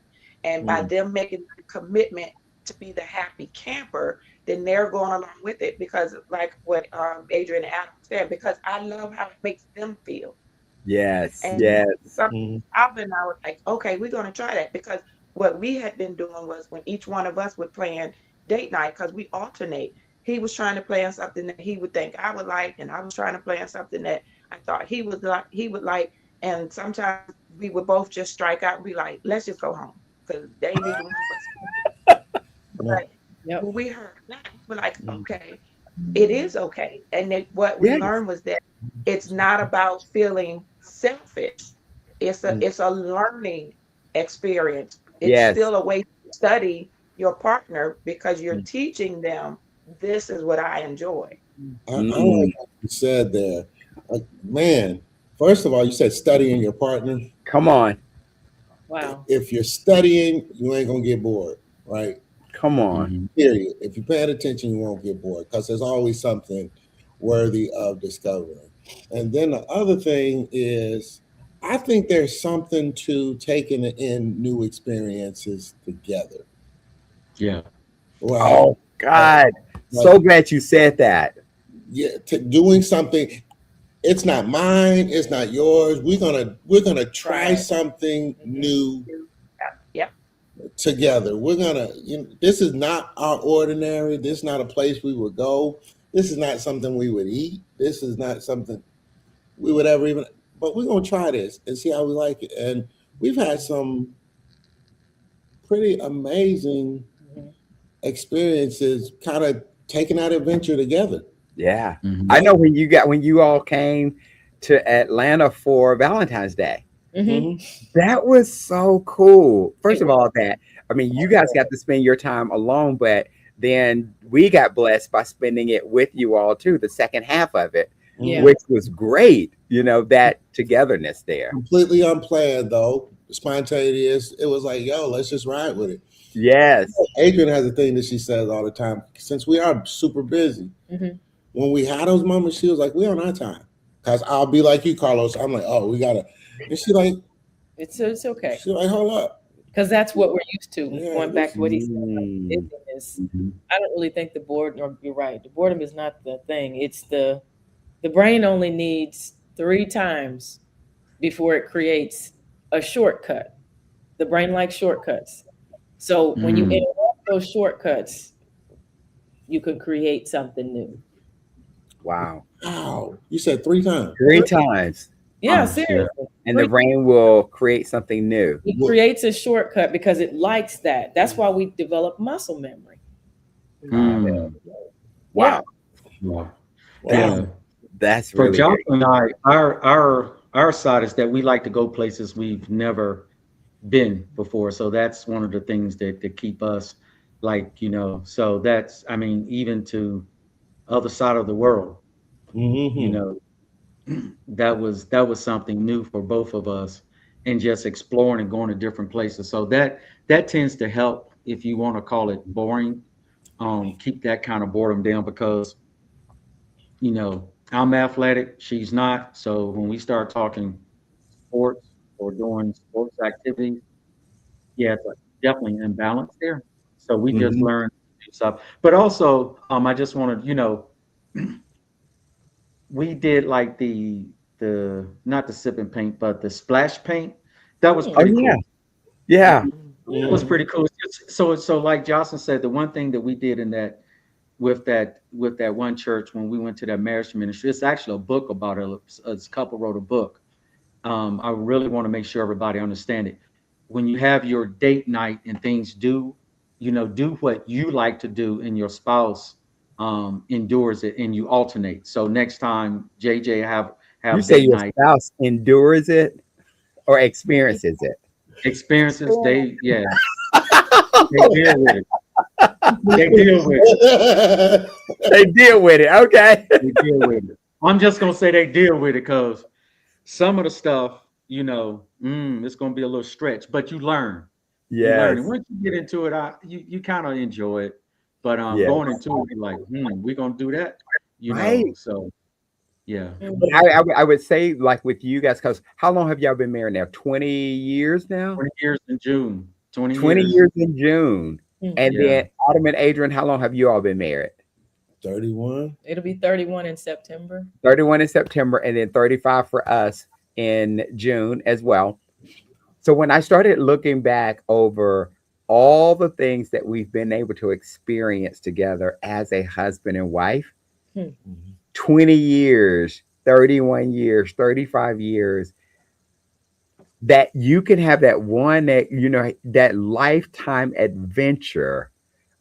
And by Mm-hmm. them making the commitment to be the happy camper, then they're going along with it because, like what Adrian and Adam said, because I love how it makes them feel. yes, And yes. some Mm-hmm. Alvin and I were like, okay, we're going to try that, because what we had been doing was when each one of us would plan date night, because we alternate. He was trying to plan something that he would think I would like, and I was trying to plan something that I thought he would like. And sometimes we would both just strike out and be like, let's just go home because they ain't neither one of us. But Yep. when we heard that, we're like, Mm-hmm. okay, it is okay. And then what we Yes, learned was that it's not about feeling selfish. It's a learning experience. It's yes. still a way to study your partner because you're teaching them this is what I enjoy. I like Mm, what you said there. Like, man, first of all, you said studying your partner. come on, Wow. If you're studying, you ain't gonna get bored, right? come on. Mm-hmm. Period. If you're paying attention, you won't get bored because there's always something worthy of discovering. And then the other thing is, I think there's something to taking in new experiences together, Yeah. right? Oh Uh, God, like, so glad you said that. yeah, doing something. It's not mine. It's not yours. We're gonna try Right. something Mhm. new Yep. together. This is not our ordinary. This is not a place we would go. This is not something we would eat. This is not something we would ever even. But we're gonna try this and see how we like it. And we've had some pretty amazing Mhm. experiences, kind of taking that adventure together. Yeah, Mm-hmm. I know Right? when you all came to Atlanta for Valentine's Day. Mhm. Hmm. That was so cool. It First of was. all, that I mean, you guys got to spend your time alone, but then we got blessed by spending it with you all too. The second half of it, Yeah. Hmm. which was great. You know that togetherness there. Completely unplanned though, spontaneous. It was like, yo, let's just ride with it. Yes. Adrian has a thing that she says all the time. Since we are super busy, Mhm. when we had those moments, she was like, "We on our time." Cause I'll be like you, Carlos. I'm like, "Oh, we gotta," and It's okay she like, "Hold up, because that's what we're used to. yeah, Going back this." to what he said about Mm, busyness, Mm-hmm. I don't really think the boredom. Or you're right. The boredom is not the thing. It's the brain only needs 3 times before it creates a shortcut. The brain likes shortcuts. So when you Mm. interrupt those shortcuts, you can create something new. wow. Wow, you said 3 times. Three Three- times, Yeah, Yeah. seriously. and the Three. brain will create something new. It What? creates a shortcut because it likes that. That's why we develop muscle memory. Uh, Mm. Yeah. wow. Yeah. That's Wow. Yeah. that's For really Jocelyn great. and I, our side is that we like to go places we've never been before. So that's one of the things that keep us like, so that's, I mean, even to other side of the world, you Hmm. know, that was something new for both of us, and just exploring and going to different places. So that tends to help, if you want to call it boring, keep that kind of boredom down, because I'm athletic, she's not. So when we start talking sports or doing sports activities, yeah, it's definitely an imbalance there. So we just Hmm. learn to do stuff. But also, I just wanted, we did like the not the sip and paint, but the splash paint. That was Oh Mm. pretty yeah, cool. yeah. That was Hmm. pretty cool. So like Jocelyn said, the one thing that we did in that with that one church when we went to that marriage ministry. It's actually a book about it. A couple wrote a book. I really want to make sure everybody understand it. When you have your date night and things do what you like to do, and your spouse endures it, and you alternate. So next time JJ You have say date your night spouse endures it or experiences it? experiences, they deal with it. They deal with it. They deal with it. Okay. They deal with it. I'm just gonna say they deal with it because some of the stuff, it's gonna be a little stretch, but you learn. You learn, Yes. and once you get into it, you kind of enjoy it. But Yes. going into it, you're like, we're gonna do that, Right. So yeah, But I would say, like with you guys, because how long have y'all been married now? 20 years now? 20 years in June. 20 20 years. years in June. And Yeah. then Adam and Adrian, how long have you all been married? 31. It'll be 31 in September. 31 in September, and then 35 for us in June as well. So when I started looking back over all the things that we've been able to experience together as a husband and wife, 20 years, 31 years, 35 years, that you can have that one that lifetime adventure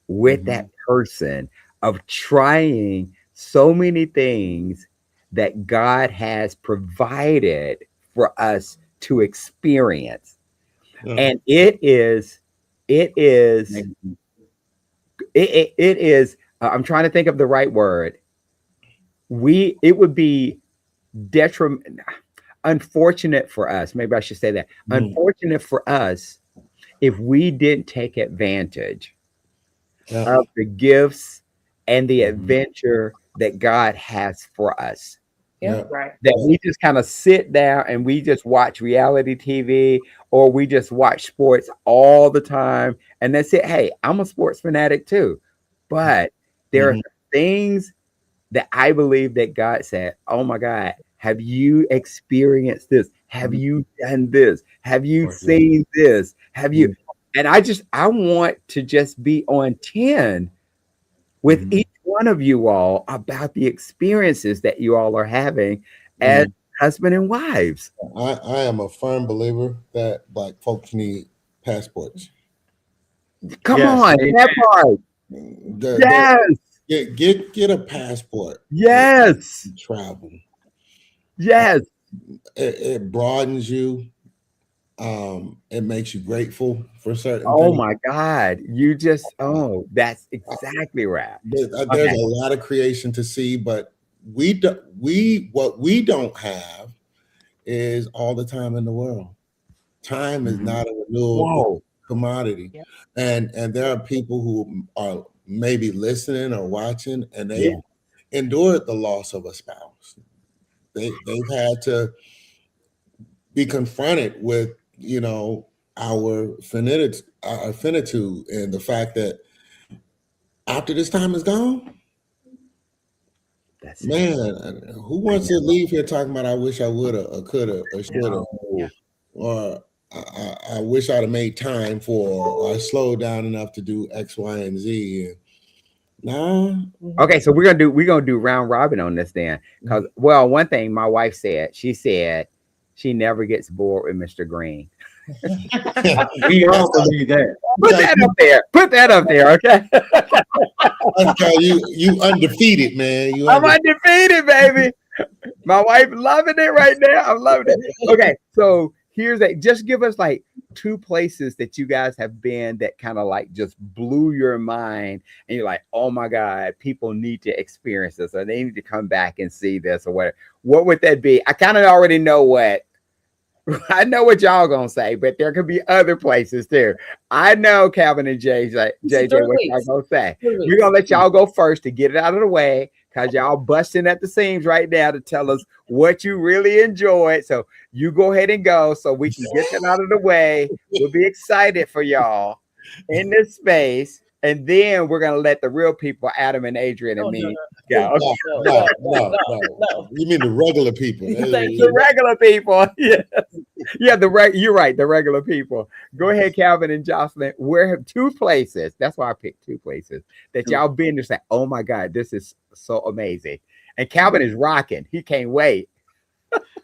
with that person of trying so many things that God has provided for us to experience. And it is I'm trying to think of the right word. It would be unfortunate for us, maybe I should say that, unfortunate for us if we didn't take advantage of the gifts and the adventure that God has for us. Yeah. Right. That we just kind of sit down and we just watch reality TV, or we just watch sports all the time. And that's it. Hey, I'm a sports fanatic too. But there are things that I believe that God said, oh my God, have you experienced this? Have you done this? Have you seen this? Have you? And I want to just be on 10 with each one of you all about the experiences that you all are having as husband and wives. I am a firm believer that Black folks need passports. Come Yes, on, amen. that part. Yes. Get a passport. Yes. Travel. Yes. It broadens you. It makes you grateful for certain Oh things. my God. That's exactly right. There's a lot of creation to see, but what we don't have is all the time in the world. Time is not a renewable commodity. Yep. And there are people who are maybe listening or watching, and they've endured the loss of a spouse. They've had to be confronted with, our finitude and the fact that after this time is gone, who wants to leave here talking about I wish I woulda or coulda or shoulda, or I wish I'd have made time for, or I slowed down enough to do X, Y, and Z. Nah. Okay, so we're gonna do round robin on this then. Because one thing my wife said, she said she never gets bored with Mr. Green. We all believe that. Put that up there, okay? You undefeated, man. I'm undefeated, baby. My wife loving it right now. I'm loving it. Okay, so just give us like 2 places that you guys have been that kind of like just blew your mind, and you're like, oh my God, people need to experience this, or they need to come back and see this, or whatever. What would that be? I kind of already know what. I know what y'all gonna say, but there could be other places too. I know Calvin and JJ, what y'all gonna say. We're gonna let y'all go first to get it out of the way, because y'all busting at the seams right now to tell us what you really enjoyed. So you go ahead and go so we can get that out of the way. We'll be excited for y'all in this space. And then we're gonna let the real people, Adam and Adrian and me, go. No. You mean the regular people? The regular people, yes. Yeah, you're right, the regular people. Go ahead, Calvin and Jocelyn. Where two places? That's why I picked two places that y'all been to say, "Oh my God, this is so amazing." And Calvin is rocking. He can't wait.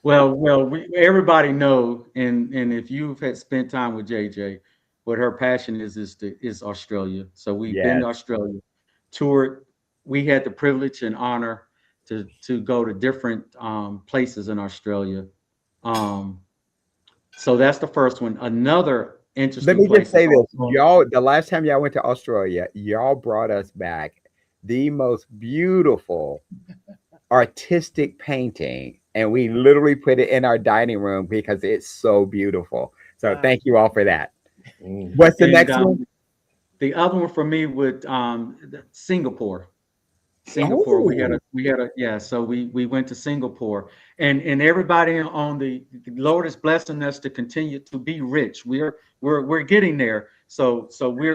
Everybody know, and if you've had spent time with JJ, what her passion is Australia. So we've been Yes, to Australia, toured. We had the privilege and honor to go to different places in Australia. Um, so that's the first one. Another let interesting me just place is say this, also. y'all. The last time y'all went to Australia, y'all brought us back the most beautiful artistic painting, and we literally put it in our dining room because it's so beautiful. So Wow. thank you all for that. Mm. What's the And next one? the other one for me would Singapore. Singapore. Oh, We had a yeah. So we went to Singapore, and everybody on the Lord is blessing us to continue to be rich. We're getting there. So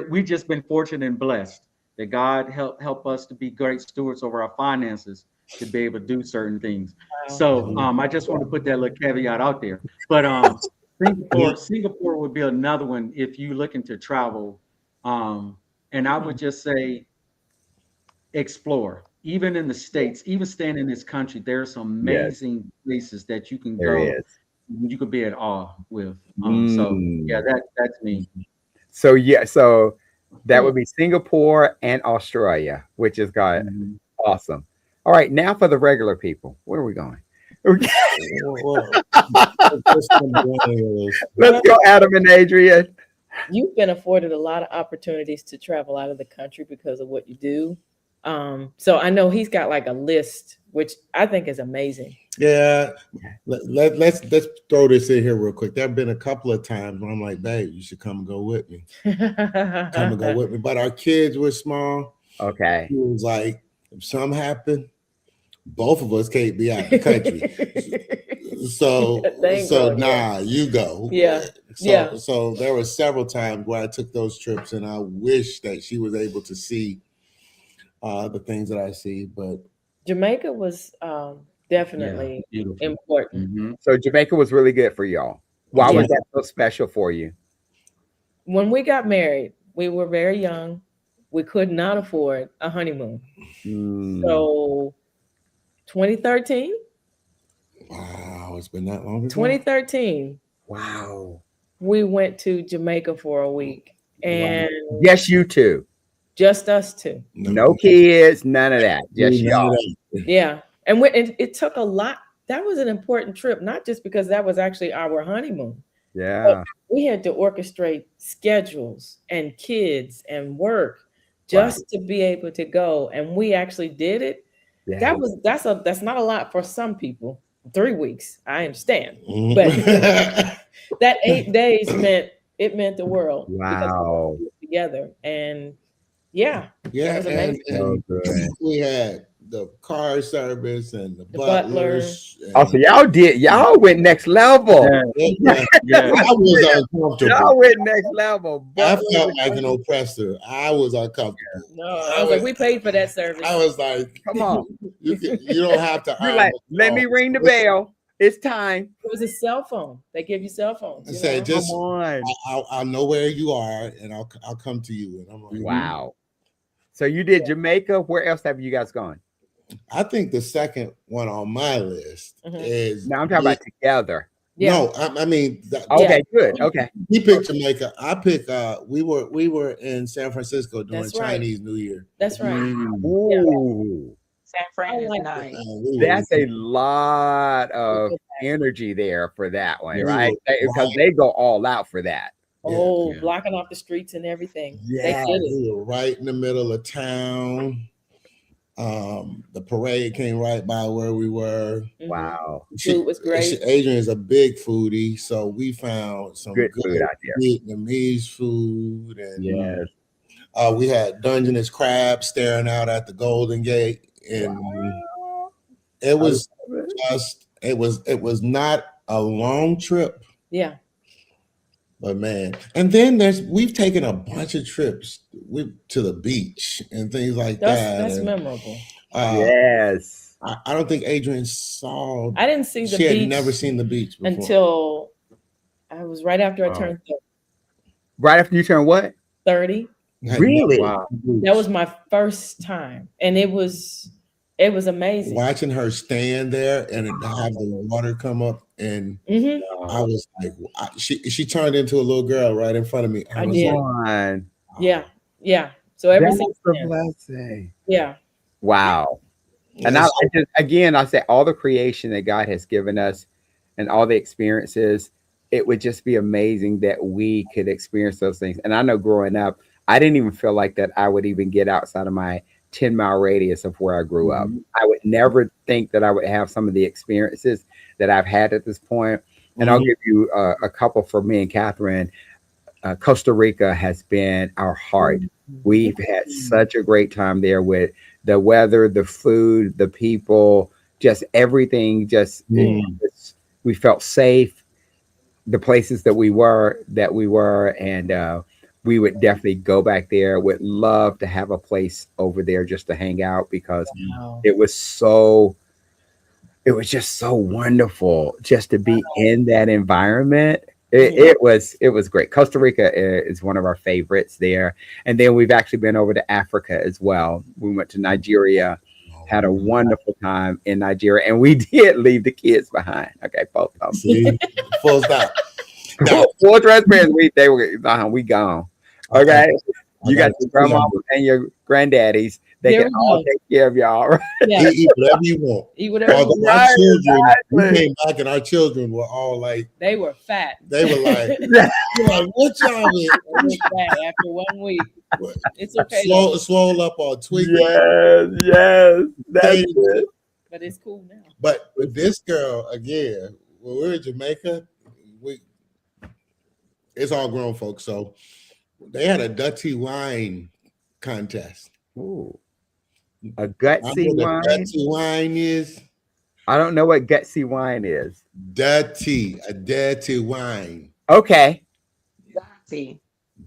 we just been fortunate and blessed that God help us to be great stewards over our finances to be able to do certain things. Wow. So I just want to put that little caveat out there. But Singapore would be another one if you looking to travel. And I would just say explore. Even in the States, even staying in this country, there are some yes, amazing places that you can there go. is. You could be at awe with. So yeah, Mm. that's me. So yeah, so that Hmm. would be Singapore and Australia, which is got Mhm. awesome. All right, now for the regular people, where are we going? Okay, Well, just some millennials. let's Well, go, Adam and Adrian. you've been afforded a lot of opportunities to travel out of the country because of what you do. So I know he's got like a list, which I think is amazing. Yeah, let's throw this in here real quick. There have been a couple of times where I'm like, babe, you should come and go with me. Come and go with me. But our kids were small. Okay, He was like, if something happened, both of us can't be out the country. Thank So God, yeah. nah, you go. Yeah. Yeah. So there were several times where I took those trips, and I wish that she was able to see the things that I see. But Jamaica was Yeah, definitely beautiful. important. Hmm. so Jamaica was really good for y'all. Why was Yeah. Jamaica, that so special for you? When we got married, we were very young. We could not afford a honeymoon. Mm, So 2013, wow, it's been that long ago. 2013, wow, we went to Jamaica for a week wow. and Yes, you two. just us two. No, No kids, none of that. Just none of y'all. that. Yeah. It took a lot. That was an important trip, not just because that was actually our honeymoon, but Yeah. we had to orchestrate schedules and kids and work Right. just to be able to go. And we actually did it. Yeah. That's not a lot for some people. 3 weeks, I understand. But Mhm. that 8 days meant the world because we got to Wow. do it together. And yeah, it Yeah, was amazing. So and good. we had the car service and the The butler. butlers Oh, so and y'all went next level. Yeah, yeah, yeah, yeah. I was uncomfortable. Y'all went next level. I Butler felt with like an oppressor. I was uncomfortable. No, I I was like, was we paid for that I service. was like, come on. you don't have to You're iron like, the let me clothes. ring the bell. It's time. It was a cell phone. They give you cell phones, And you say know. Come just on. I'll know where you are and I'll come to you. And I'm like, Hmm. Wow. So you did Jamaica. Where else have you guys gone? I think the second one on my list Mhm. is Now I'm talking about together. Yeah, no, I mean yeah, Okay, good. Okay. he picked Jamaica. I picked we were in San Francisco during that's right. Chinese New Year. That's right. Mm. Yeah, Ooh. San I Fran is like it. nice. We were That's a lot We of go back. energy there for that one, we right? were Because right, they go all out for that. yeah, Oh, Yeah. blocking off the streets and everything. They Yes. did it. we were right in the middle of town. The parade came right by where we were. Mhm. Wow. Food was great. Adrian is a big foodie, so we found some Good food good out there. Vietnamese food, and Yes. we had Dungeness crab staring out at the Golden Gate, and Wow. it I love was it. it was not a long trip, Yeah, but man. And then we've taken a bunch of trips to the beach and things like that, that's and memorable. uh, Yes. I don't think Adrian saw. I didn't see the She had never beach seen the beach before. until I was right after I Wow. turned Right after you turn what? 30. Really? Wow. That was my first time, and it was amazing. Watching her stand there and have the water come up, and Hmm. I was like, she turned into a little girl right in front of me. I was did. like, on. Yeah, yeah. So ever That's since a then, blessing. yeah, Wow. And yes. I just, again, I say all the creation that God has given us and all the experiences, it would just be amazing that we could experience those things. And I know growing up, I didn't even feel like that I would even get outside of my 10-mile radius of where I grew up. Mhm. I would never think that I would have some of the experiences that I've had at this point. And I'll Mhm. give you a couple for me and Catherine. Costa Rica has been our heart. We've had such a great time there with the weather, the food, the people, just everything. We felt safe. The places that we were, and we would definitely go back there. Would love to have a place over there just to hang out because wow. it was so. It was just so wonderful just to be in that environment. It was great. Costa Rica is one of our favorites there, and then we've actually been over to Africa as well. We went to Nigeria, had a wonderful time in Nigeria, and we did leave the kids behind. Okay, both of See, full stop. them. Now, Full transparency, we gone. okay, Okay, I you got got to your grandma and your granddaddies. They There can we all go. take care of y'all. Right? Yeah, eat whatever you want. eat whatever. Although You our Right, children, we exactly. came back and our children were all like, They were fat. they were like, Yeah. you're like, what y'all They were fat after 1 week. been? It's okay though, Swole up or tweaking. Yes, that's Saying- it. but it's cool now. But this girl, again, when we were in Jamaica, we it's all grown folks. So they had a dirty wine contest. Ooh, a I gutsy know what wine. dirty wine is. I don't know what gutsy wine is. A dirty wine. Okay, See,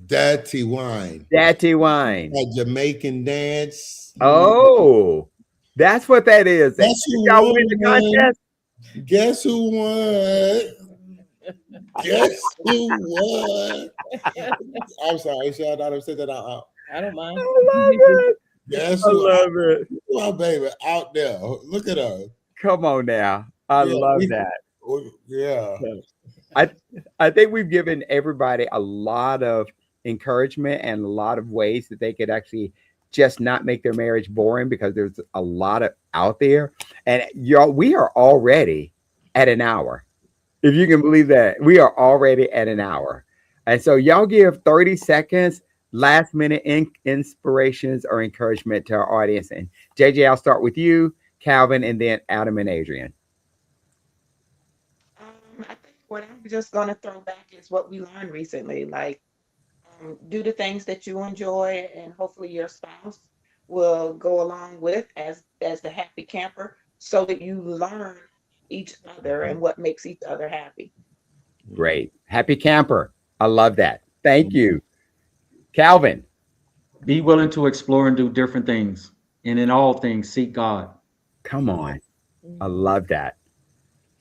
Dirty wine. dirty wine. A Jamaican dance. Oh, that's what that is. Guess who Y'all win the won? contest. Guess who won? Guess who won? I'm sorry, should I not have said that out loud? I don't mind. I love it. Guess I who? love it. My baby out there. Look at her. Come on now. I Yeah, love that. Yeah. I think we've given everybody a lot of encouragement and a lot of ways that they could actually just not make their marriage boring because there's a lot of out there. And y'all, we are already at an hour. If you can believe that, we are already at an hour. And so y'all give 30 seconds, last minute inspirations or encouragement to our audience. And JJ, I'll start with you, Calvin, and then Adam and Adrian. I think what I'm just gonna throw back is what we learned recently. Like, do the things that you enjoy, and hopefully your spouse will go along with as the happy camper, so that you learn each other and what makes each other happy. Great. Happy camper. I love that. Thank you. Calvin. Be willing to explore and do different things. And in all things, seek God. Come on. I love that.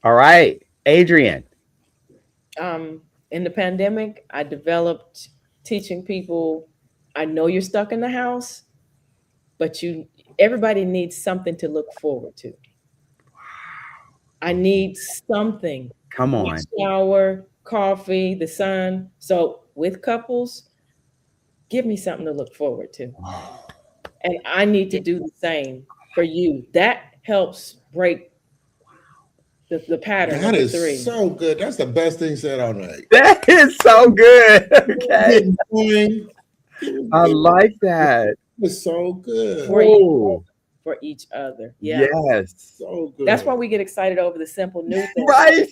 All right. Adrian. In the pandemic, I developed teaching people. I know you're stuck in the house, but everybody needs something to look forward to. I need something. Come My on. shower, coffee, the sun. So with couples, give me something to look forward to. And I need to do the same for you. That helps break the pattern That of the is three. so good. That's the best thing said all night. That is so good. Okay. Good morning. I like that. It's so good. For Oh, for each other. Yeah. yes. So good. That's why we get excited over the simple new things. Right.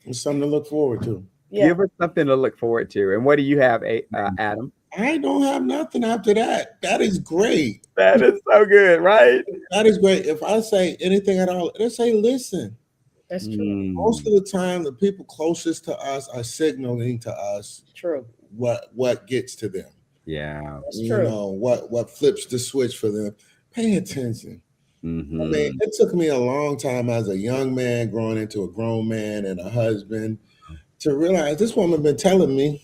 It's something to look forward to. Yeah. Give us something to look forward to. And what do you have, Adam? I don't have nothing after that. That is great. That is so good, right? That is great. If I say anything at all, let's say listen. That's true. Most of the time, the people closest to us are signaling to us True. what gets to them. Yeah. That's You true. know, what flips the switch for them. Pay attention. Mhm. I mean, it took me a long time as a young man growing into a grown man and a husband to realize this woman been telling me,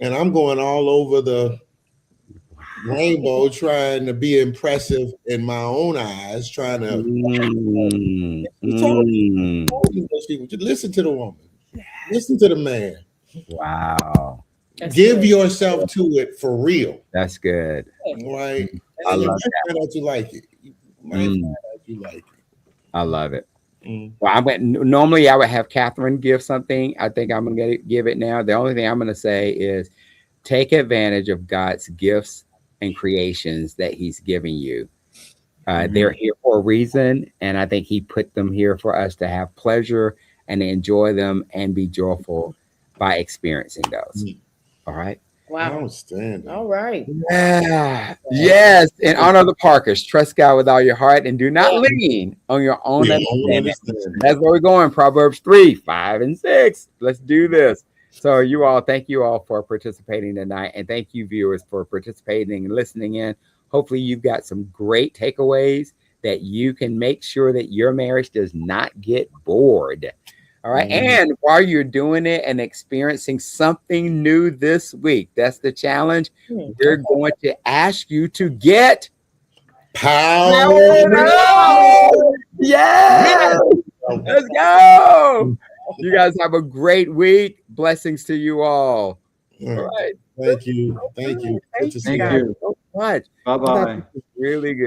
and I'm going all over the rainbow trying to be impressive in my own eyes, trying to listen to the woman, listen to the man. Wow. That's Give good. yourself to it for real. That's good. Right? I And you love might find out you like it. You might find out you like it. I love it. Well, normally I would have Catherine give something. I think I'm going to give it now. The only thing I'm going to say is take advantage of God's gifts and creations that he's giving you. They're here for a reason. And I think he put them here for us to have pleasure and enjoy them and be joyful by experiencing those. All right. Wow. Outstanding. All right. Yeah. Yes. In honor of the Parkers, trust God with all your heart and do not lean on your own understanding. That's where we're going. Proverbs 3, 5, and 6. Let's do this. So thank you all for participating tonight. And thank you, viewers, for participating and listening in. Hopefully you've got some great takeaways that you can make sure that your marriage does not get bored. All right. And while you're doing it and experiencing something new this week, that's the challenge. We're going to ask you to get powered up. Yes. Let's go. You guys have a great week. Blessings to you all. All right. Thank you. Thank you. Thank you. So much. Bye-bye. Really good.